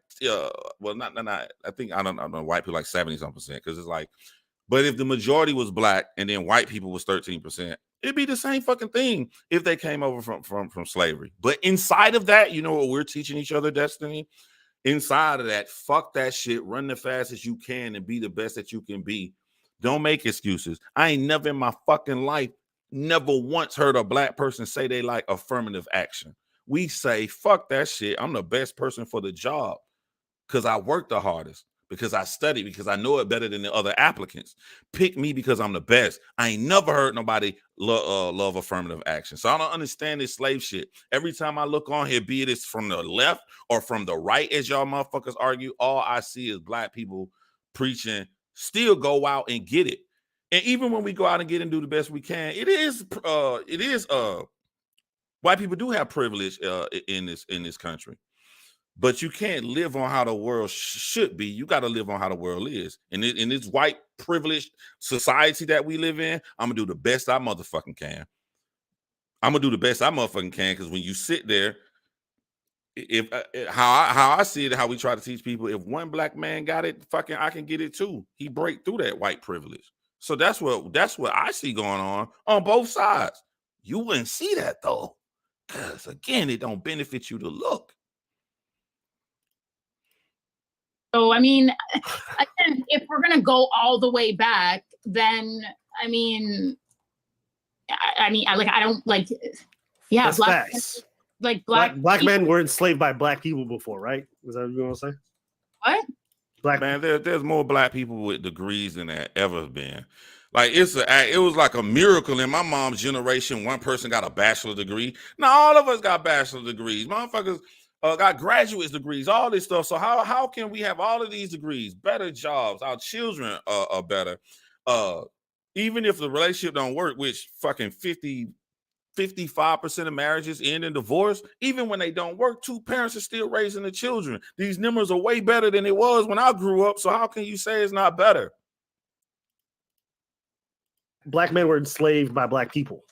well, not I think I don't know, white people like 70-something%, because it's like, but if the majority was Black and then white people was 13%, it'd be the same fucking thing if they came over from slavery. But inside of that, you know what we're teaching each other, Destiny? Inside of that, fuck that shit, run the fastest you can and be the best that you can be. Don't make excuses. I ain't never in my fucking life never once heard a black person say they like affirmative action. We say, fuck that shit. I'm the best person for the job because I work the hardest, because I study, because I know it better than the other applicants. Pick me because I'm the best. I ain't never heard nobody love affirmative action. So I don't understand this slave shit. Every time I look on here, be it it's from the left or from the right, as y'all motherfuckers argue, all I see is black people preaching, still go out and get it. And even when we go out and get and do the best we can, it is white people do have privilege in this country. But you can't live on how the world should be. You got to live on how the world is. And in this white privileged society that we live in, I'm going to do the best I motherfucking can. I'm going to do the best I motherfucking can, because when you sit there, if how I see it, how we try to teach people, if one black man got it, fucking I can get it too. He break through that white privilege. So that's what I see going on both sides. You wouldn't see that though, because again, it don't benefit you to look. So, I mean, again, if we're going to go all the way back, then, I don't like, yeah, That's facts. Black men were enslaved by black people before, right? Is that what you want to say? What? Black man, there's more black people with degrees than there ever been. Like it was like a miracle in my mom's generation. One person got a bachelor degree. Now all of us got bachelor degrees. Motherfuckers got graduate degrees, all this stuff. So how can we have all of these degrees, better jobs, our children are better, even if the relationship don't work, which fucking 55% of marriages end in divorce. Even when they don't work, two parents are still raising the children. These numbers are way better than it was when I grew up. So how can you say it's not better? Black men were enslaved by black people.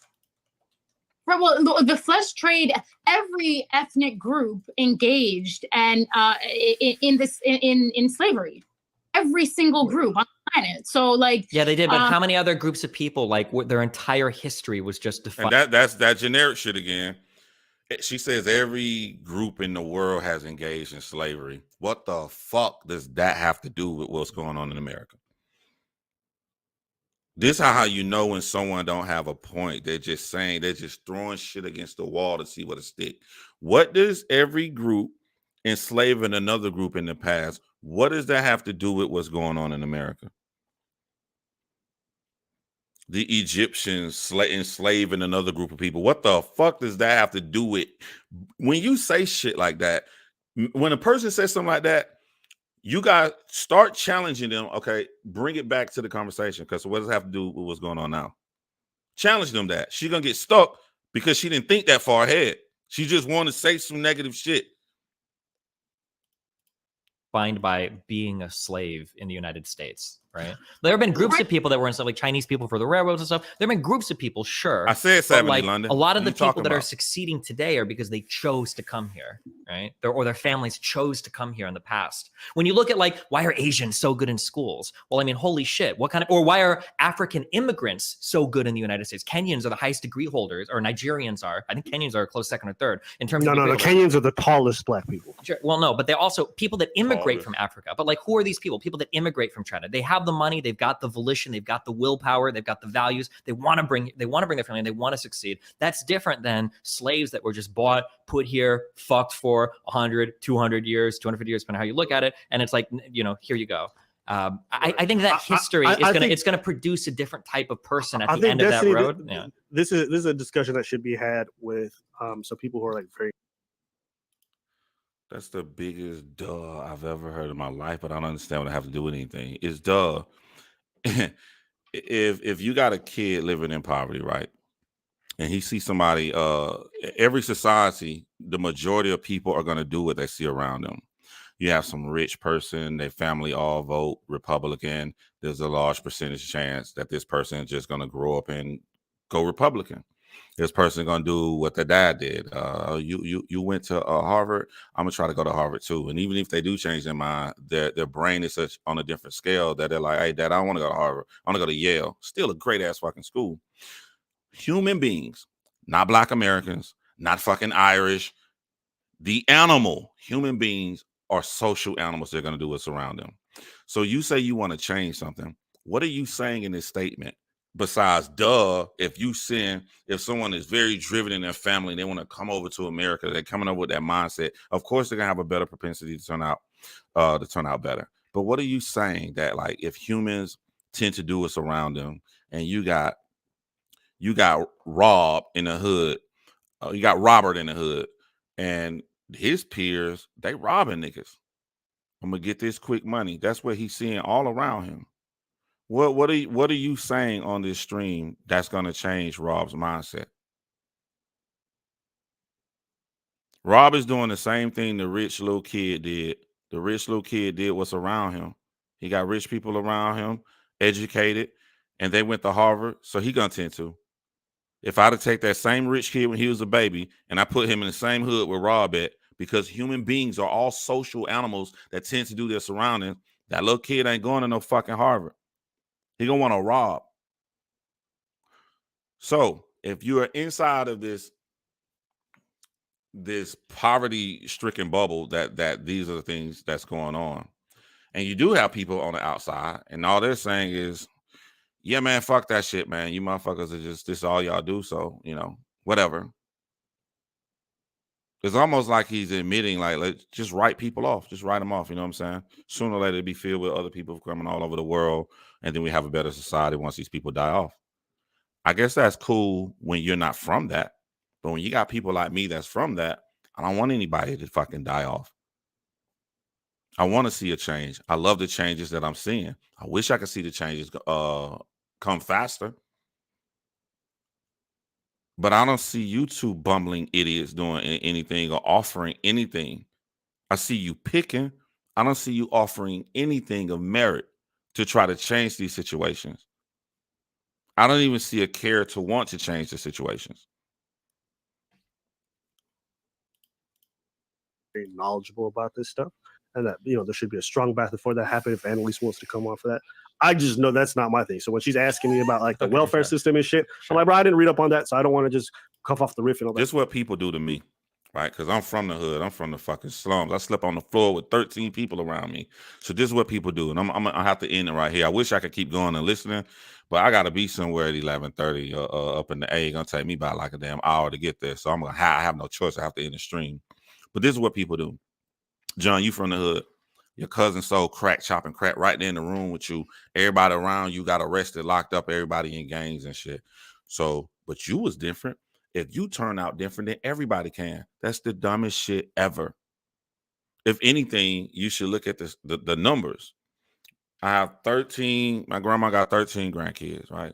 Right, well, the flesh trade, every ethnic group engaged and in slavery, every single group on the planet. So like, yeah, they did. But how many other groups of people, like their entire history was just defined? And that's that generic shit again. She says every group in the world has engaged in slavery. What the fuck does that have to do with what's going on in America? This is how you know when someone don't have a point. They're just throwing shit against the wall to see what it stick. What does every group enslaving another group in the past, what does that have to do with what's going on in America? The Egyptians enslaving another group of people. What the fuck does that have to do with? When you say shit like that, when a person says something like that, you guys start challenging them. Okay, bring it back to the conversation, because what does it have to do with what's going on now? Challenge them that. She's going to get stuck because she didn't think that far ahead. She just wanted to say some negative shit. Defined by being a slave in the United States, right? There have been groups of people that were enslaved, like Chinese people for the railroads and stuff. There have been groups of people, sure. I said 70, like, London. A lot of the people that are succeeding today are because they chose to come here, right? Or their families chose to come here in the past. When you look at like, why are Asians so good in schools? Well, I mean, holy shit. Or why are African immigrants so good in the United States? Kenyans are the highest degree holders, or Nigerians are. I think Kenyans are a close second or third in terms of the Kenyans are the tallest black people. Sure. Well, no, but they're also people that immigrate from Africa. But like, who are these people? People that immigrate from China. They have the money, they've got the volition, they've got the willpower, they've got the values. They want to bring their family, and they want to succeed. That's different than slaves that were just bought, put here, fucked for 100, 200 years, 250 years, depending on how you look at it. And it's like, here you go. I think that history is gonna produce a different type of person at the end of that road. This is a discussion that should be had with some people who are like very. That's the biggest duh I've ever heard in my life, but I don't understand what I have to do with anything. It's duh. If you got a kid living in poverty, right, and he sees somebody, every society, the majority of people are going to do what they see around them. You have some rich person, their family all vote Republican. There's a large percentage chance that this person is just going to grow up and go Republican. This person gonna do what their dad did. You went to Harvard. I'm gonna try to go to Harvard too. And even if they do change their mind, their brain is such on a different scale that they're like, "Hey, Dad, I don't want to go to Harvard. I want to go to Yale. Still a great ass fucking school." Human beings, not Black Americans, not fucking Irish. The animal, human beings are social animals. They're gonna do what's around them. So you say you want to change something. What are you saying in this statement? besides if someone is very driven in their family, they want to come over to America, they're coming up with that mindset, of course they're gonna have a better propensity to turn out better. But what are you saying that, like, if humans tend to do what's around them, and you got Rob in the hood, you got Robert in the hood, and his peers, they robbing niggas. I'm gonna get this quick money. That's what he's seeing all around him. What are you saying on this stream that's gonna change Rob's mindset? Rob is doing the same thing the rich little kid did. The rich little kid did what's around him. He got rich people around him, educated, and they went to Harvard, so he gonna tend to. If I'd have take that same rich kid when he was a baby and I put him in the same hood with Rob at, because human beings are all social animals that tend to do their surroundings, that little kid ain't going to no fucking Harvard. He gonna want to rob. So if you are inside of this poverty-stricken bubble, that these are the things that's going on, and you do have people on the outside, and all they're saying is, yeah, man, fuck that shit, man. You motherfuckers are just, this all y'all do, so, whatever. It's almost like he's admitting, like, let's just write people off. Just write them off, you know what I'm saying? Sooner or later, it'll be filled with other people coming all over the world, and then we have a better society once these people die off. I guess that's cool when you're not from that. But when you got people like me that's from that, I don't want anybody to fucking die off. I want to see a change. I love the changes that I'm seeing. I wish I could see the changes come faster. But I don't see you two bumbling idiots doing anything or offering anything. I see you picking. I don't see you offering anything of merit to try to change these situations. I don't even see a care to want to change the situations. Very knowledgeable about this stuff, and that there should be a strong back before that happened. If Annalise wants to come on for that, I just know that's not my thing. So when she's asking me about like the welfare system and shit, I'm like, bro, I didn't read up on that, so I don't want to just cuff off the riff and all that. This is what people do to me, right? Because I'm from the hood. I'm from the fucking slums. I slept on the floor with 13 people around me. So this is what people do, and I have to end it right here. I wish I could keep going and listening, but I gotta be somewhere at 11:30 up in the A. It's gonna take me about like a damn hour to get there. So I have no choice. I have to end the stream. But this is what people do. John, you from the hood. Your cousin sold crack, chopping crack right there in the room with you. Everybody around you got arrested, locked up, everybody in gangs and shit. So, but you was different. If you turn out different, then everybody can. That's the dumbest shit ever. If anything, you should look at the numbers. I have 13. My grandma got 13 grandkids, right?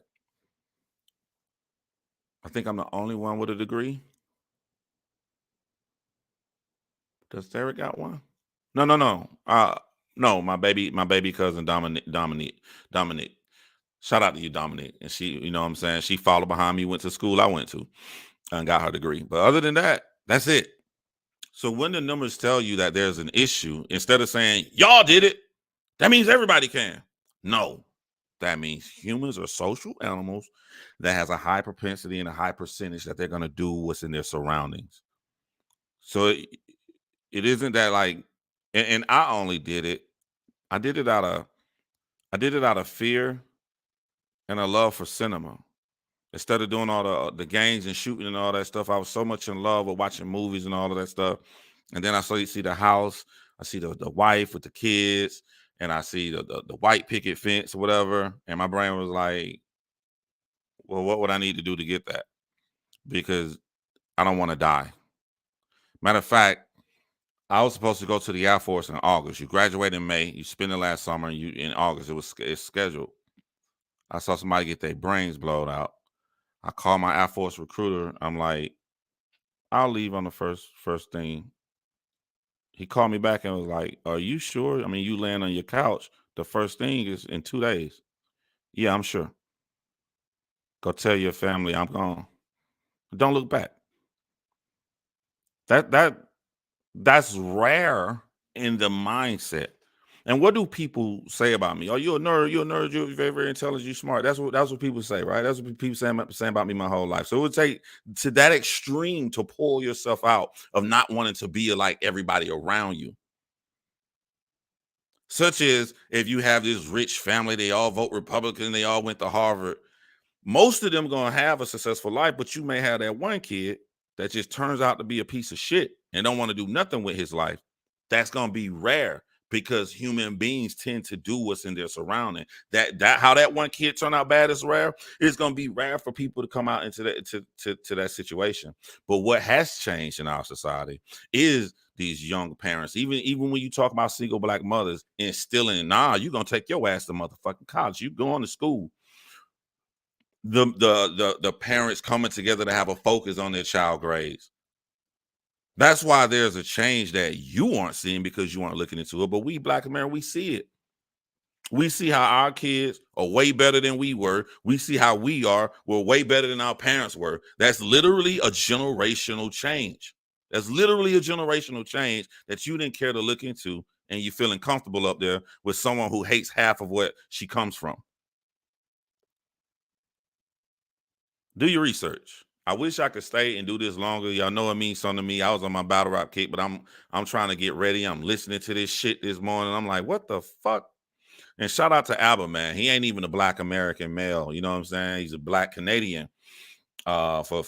I think I'm the only one with a degree. Does Derek got one? No. No, my baby cousin Dominique. Shout out to you, Dominique. And she, you know what I'm saying? She followed behind me, went to school I went to, and got her degree. But other than that, that's it. So when the numbers tell you that there's an issue, instead of saying, y'all did it, that means everybody can. No, that means humans are social animals that has a high propensity and a high percentage that they're going to do what's in their surroundings. So it isn't that like, and I only did it. I did it out of fear and a love for cinema. Instead of doing all the gangs and shooting and all that stuff, I was so much in love with watching movies and all of that stuff. And then I saw you see the house, I see the wife with the kids, and I see the white picket fence or whatever. And my brain was like, well, what would I need to do to get that? Because I don't want to die. Matter of fact, I was supposed to go to the Air Force in August. You graduate in May. You spend the last summer. In August. It's scheduled. I saw somebody get their brains blown out. I called my Air Force recruiter. I'm like, I'll leave on the first thing. He called me back and was like, are you sure? I mean, you land on your couch. The first thing is in 2 days. Yeah, I'm sure. Go tell your family I'm gone. Don't look back. That's rare in the mindset. And what do people say about me? Oh, you're a nerd. You're a nerd. You're very, very intelligent. You're smart. That's what people say, right? That's what people saying about me my whole life. So it would take to that extreme to pull yourself out of not wanting to be like everybody around you. Such as if you have this rich family, they all vote Republican, they all went to Harvard. most of them gonna have a successful life, but you may have that one kid that just turns out to be a piece of shit and don't want to do nothing with his life. That's gonna be rare because human beings tend to do what's in their surrounding. That how that one kid turned out bad is rare. It's gonna be rare for people to come out into that to that situation. But what has changed in our society is these young parents, even when you talk about single black mothers, instilling, nah, you're gonna take your ass to motherfucking college. You going to school. The parents coming together to have a focus on their child grades. That's why there's a change that you aren't seeing because you aren't looking into it. But we Black Americans, we see it. We see how our kids are way better than we were. We see how we're way better than our parents were. That's literally a generational change. That's literally a generational change that you didn't care to look into, and you're feeling comfortable up there with someone who hates half of what she comes from. Do your research. I wish I could stay and do this longer. Y'all know it means something to me. I was on my battle rap kick, but I'm trying to get ready. I'm listening to this shit this morning. I'm like, what the fuck? And shout out to Abba, man. He ain't even a Black American male. You know what I'm saying? He's a Black Canadian for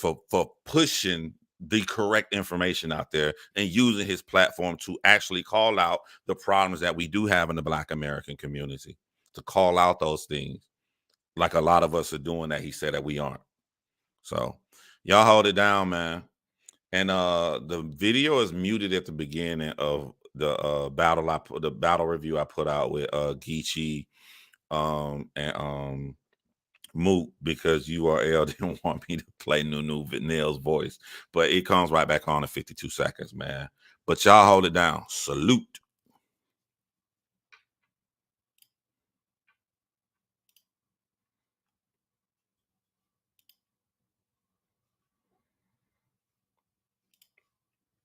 pushing the correct information out there and using his platform to actually call out the problems that we do have in the Black American community, to call out those things like a lot of us are doing that he said that we aren't. So y'all hold it down, man. And the video is muted at the beginning of the battle review I put out with Geechee and Moot, because URL didn't want me to play Nunu Nail's voice, but it comes right back on in 52 seconds, man. But y'all hold it down. Salute.